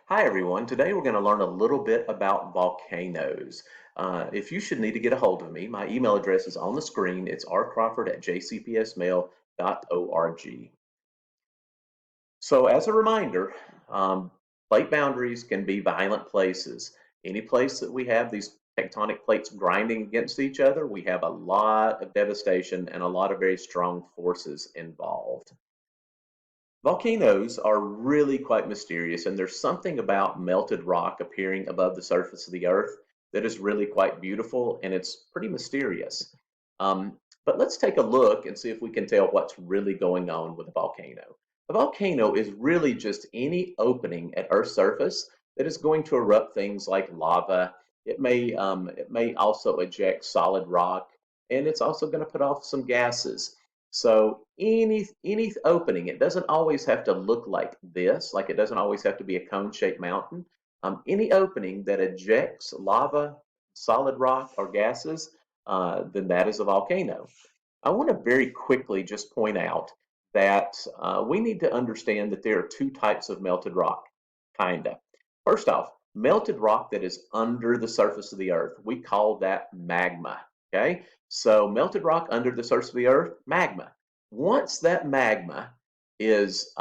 Hi everyone. Today we're going to learn a little bit about volcanoes. If you should need to get a hold of me, my email address is on the screen. It's rcrawford@jcpsmail.org. So as a reminder, plate boundaries can be violent places. Any place that we have these tectonic plates grinding against each other, we have a lot of devastation and a lot of very strong forces involved. Volcanoes are really quite mysterious, and there's something about melted rock appearing above the surface of the earth that is really quite beautiful, and it's pretty mysterious. But let's take a look and see if we can tell what's really going on with a volcano. A volcano is really just any opening at Earth's surface that is going to erupt things like lava. It may also eject solid rock, and it's also going to put off some gases. So any opening, it doesn't always have to look like this, like it doesn't always have to be a cone-shaped mountain. Any opening that ejects lava, solid rock, or gases, then that is a volcano. I want to very quickly just point out that we need to understand that there are two types of melted rock, kinda. First off, melted rock that is under the surface of the earth, we call that magma. Okay, so melted rock under the surface of the earth, magma. Once that magma is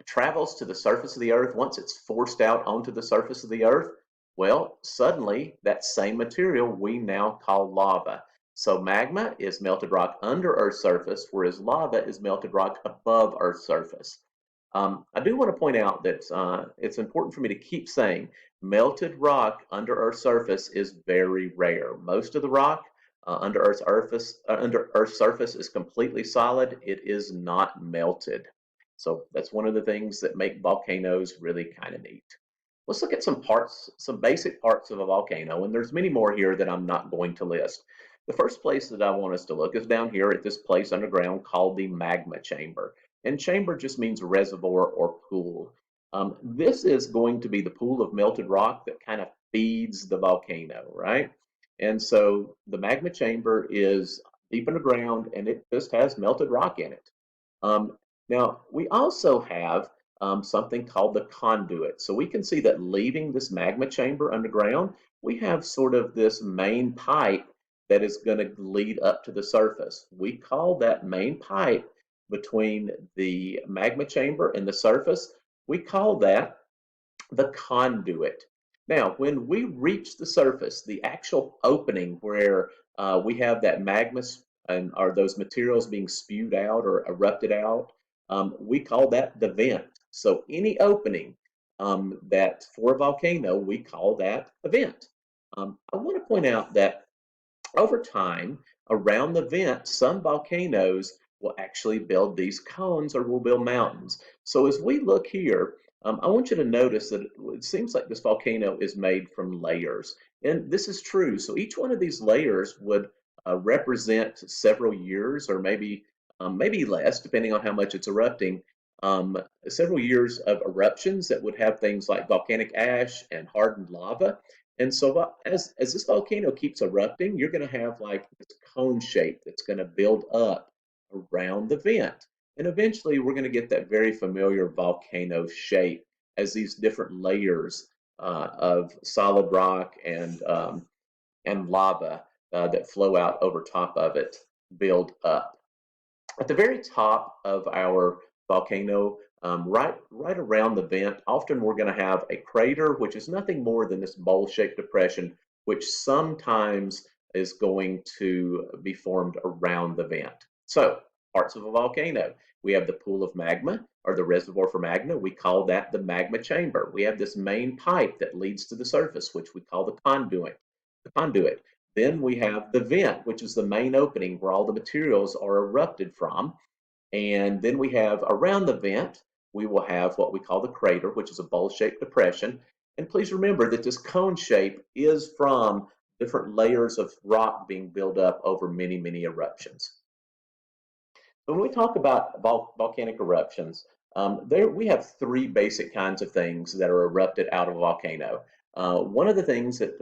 travels to the surface of the earth, once it's forced out onto the surface of the earth, well, suddenly that same material we now call lava. So magma is melted rock under Earth's surface, whereas lava is melted rock above Earth's surface. I do want to point out that it's important for me to keep saying melted rock under Earth's surface is very rare. Most of the rock under Earth's surface is completely solid. It is not melted. So that's one of the things that make volcanoes really kind of neat. Let's look at some basic parts of a volcano, and there's many more here that I'm not going to list. The first place that I want us to look is down here at this place underground called the magma chamber. And chamber just means reservoir or pool. This is going to be the pool of melted rock that kind of feeds the volcano, right? And so the magma chamber is deep underground and it just has melted rock in it. Now, we also have something called the conduit. So we can see that leaving this magma chamber underground, we have sort of this main pipe that is going to lead up to the surface. We call that main pipe between the magma chamber and the surface, we call that the conduit. Now, when we reach the surface, the actual opening where we have that magma and are those materials being spewed out or erupted out, we call that the vent. So any opening that for a volcano, we call that a vent. I want to point out that over time, around the vent, some volcanoes will actually build these cones or will build mountains. So as we look here, I want you to notice that it seems like this volcano is made from layers. And this is true. So each one of these layers would represent several years or maybe less, depending on how much it's erupting, several years of eruptions that would have things like volcanic ash and hardened lava. And so as this volcano keeps erupting, you're going to have like this cone shape that's going to build up around the vent. And eventually we're going to get that very familiar volcano shape as these different layers of solid rock and lava that flow out over top of it build up. At the very top of our volcano, right around the vent, often we're going to have a crater, which is nothing more than this bowl-shaped depression, which sometimes is going to be formed around the vent. So, parts of a volcano. We have the pool of magma, or the reservoir for magma. We call that the magma chamber. We have this main pipe that leads to the surface, which we call the conduit. The conduit. Then we have the vent, which is the main opening where all the materials are erupted from. And then we have around the vent, we will have what we call the crater, which is a bowl-shaped depression. And please remember that this cone shape is from different layers of rock being built up over many, many eruptions. So when we talk about volcanic eruptions, there we have three basic kinds of things that are erupted out of a volcano. One of the things that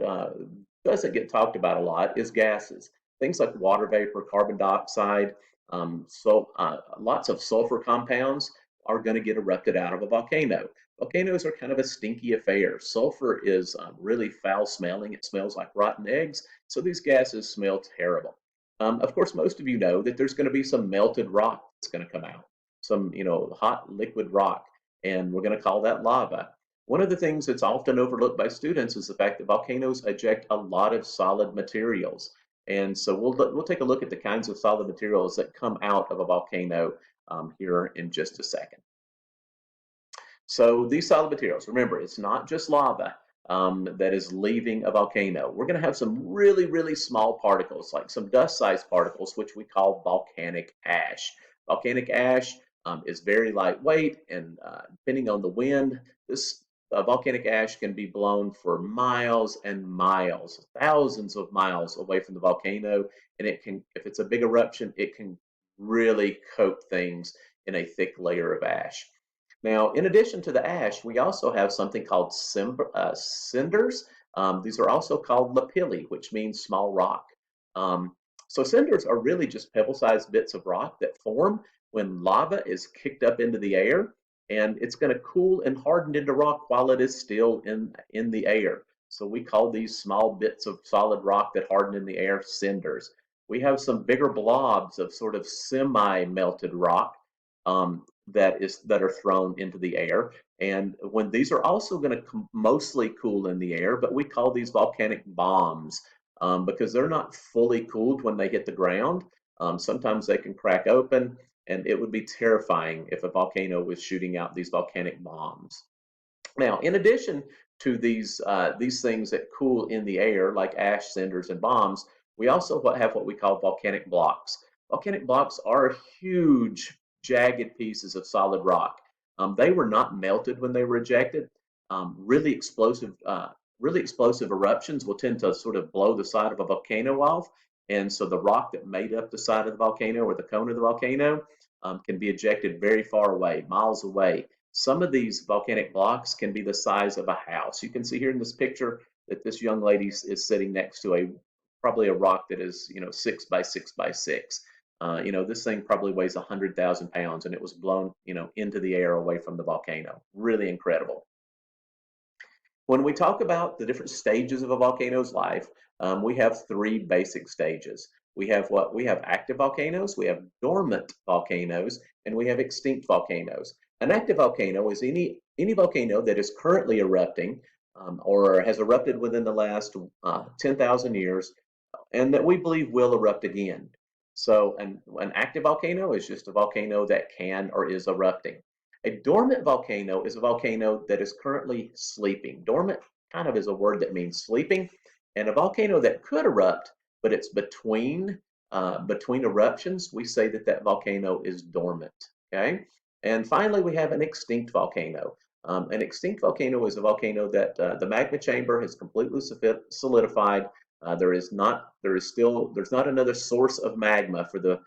doesn't get talked about a lot is gases. Things like water vapor, carbon dioxide, lots of sulfur compounds are going to get erupted out of a volcano. Volcanoes are kind of a stinky affair. Sulfur is really foul smelling. It smells like rotten eggs. So these gases smell terrible. Of course, most of you know that there's going to be some melted rock that's going to come out, some, hot liquid rock, and we're going to call that lava. One of the things that's often overlooked by students is the fact that volcanoes eject a lot of solid materials. And so we'll take a look at the kinds of solid materials that come out of a volcano here in just a second. So these solid materials, remember, it's not just lava that is leaving a volcano. We're going to have some really, really small particles, like some dust-sized particles, which we call volcanic ash. Volcanic ash is very lightweight, and depending on the wind, this volcanic ash can be blown for miles and miles, thousands of miles away from the volcano, and it can, if it's a big eruption, it can really coat things in a thick layer of ash. Now, in addition to the ash, we also have something called cinders. These are also called lapilli, which means small rock. So cinders are really just pebble-sized bits of rock that form when lava is kicked up into the air, and it's going to cool and harden into rock while it is still in the air. So we call these small bits of solid rock that harden in the air cinders. We have some bigger blobs of sort of semi-melted rock that are thrown into the air. And when these are also going to mostly cool in the air, but we call these volcanic bombs because they're not fully cooled when they hit the ground. Sometimes they can crack open, and it would be terrifying if a volcano was shooting out these volcanic bombs. Now, in addition to these things that cool in the air, like ash, cinders, and bombs, we also have what we call volcanic blocks. Volcanic blocks are huge, jagged pieces of solid rock. They were not melted when they were ejected. Really explosive eruptions will tend to sort of blow the side of a volcano off, and so the rock that made up the side of the volcano or the cone of the volcano can be ejected very far away, miles away. Some of these volcanic blocks can be the size of a house. You can see here in this picture that this young lady is sitting next to probably a rock that is 6 by 6 by 6. This thing probably weighs 100,000 pounds, and it was blown into the air away from the volcano. Really incredible. When we talk about the different stages of a volcano's life, we have three basic stages. We have active volcanoes, we have dormant volcanoes, and we have extinct volcanoes. An active volcano is any volcano that is currently erupting or has erupted within the last 10,000 years, and that we believe will erupt again. So an active volcano is just a volcano that can or is erupting. A dormant volcano is a volcano that is currently sleeping. Dormant kind of is a word that means sleeping, and a volcano that could erupt, but it's between eruptions, we say that volcano is dormant. Okay, and finally we have an extinct volcano. An extinct volcano is a volcano that the magma chamber has completely solidified. There's not another source of magma for the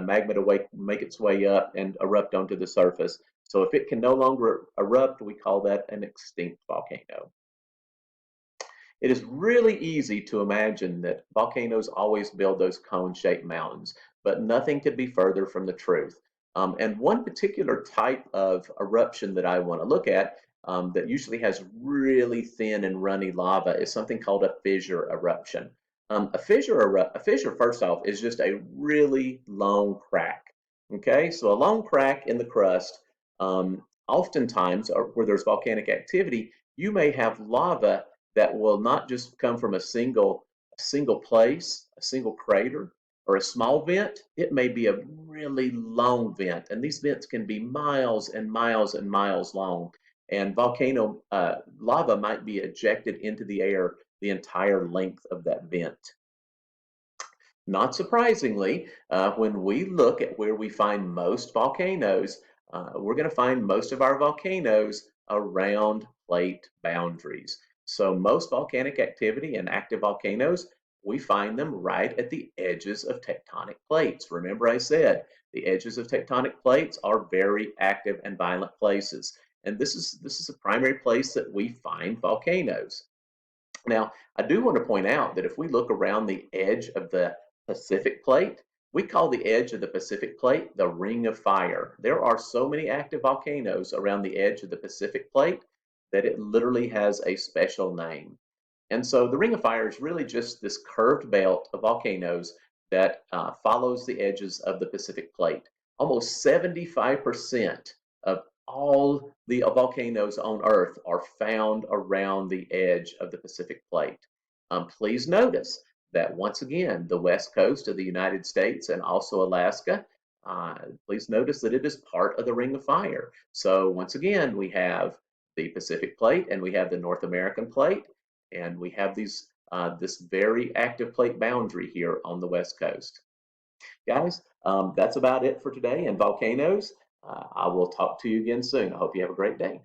magma to make its way up and erupt onto the surface. So if it can no longer erupt, we call that an extinct volcano. It is really easy to imagine that volcanoes always build those cone-shaped mountains, but nothing could be further from the truth. And one particular type of eruption that I want to look at that usually has really thin and runny lava is something called a fissure eruption. A fissure, first off, is just a really long crack. Okay, so a long crack in the crust, oftentimes, or where there's volcanic activity, you may have lava that will not just come from a single place, a single crater, or a small vent. It may be a really long vent, and these vents can be miles and miles and miles long. And volcano lava might be ejected into the air the entire length of that vent. Not surprisingly, when we look at where we find most volcanoes, we're going to find most of our volcanoes around plate boundaries. So most volcanic activity and active volcanoes, we find them right at the edges of tectonic plates. Remember I said the edges of tectonic plates are very active and violent places. And this is a primary place that we find volcanoes. Now, I do want to point out that if we look around the edge of the Pacific plate, We call the edge of the Pacific Plate the Ring of Fire. There are so many active volcanoes around the edge of the Pacific Plate that it literally has a special name. And so the Ring of Fire is really just this curved belt of volcanoes that follows the edges of the Pacific Plate. Almost 75% of all the volcanoes on Earth are found around the edge of the Pacific Plate. Please notice that once again, the west coast of the United States and also Alaska, please notice that it is part of the Ring of Fire. So once again, we have the Pacific Plate and we have the North American Plate, and we have this very active plate boundary here on the west coast. Guys, that's about it for today and volcanoes. I will talk to you again soon. I hope you have a great day.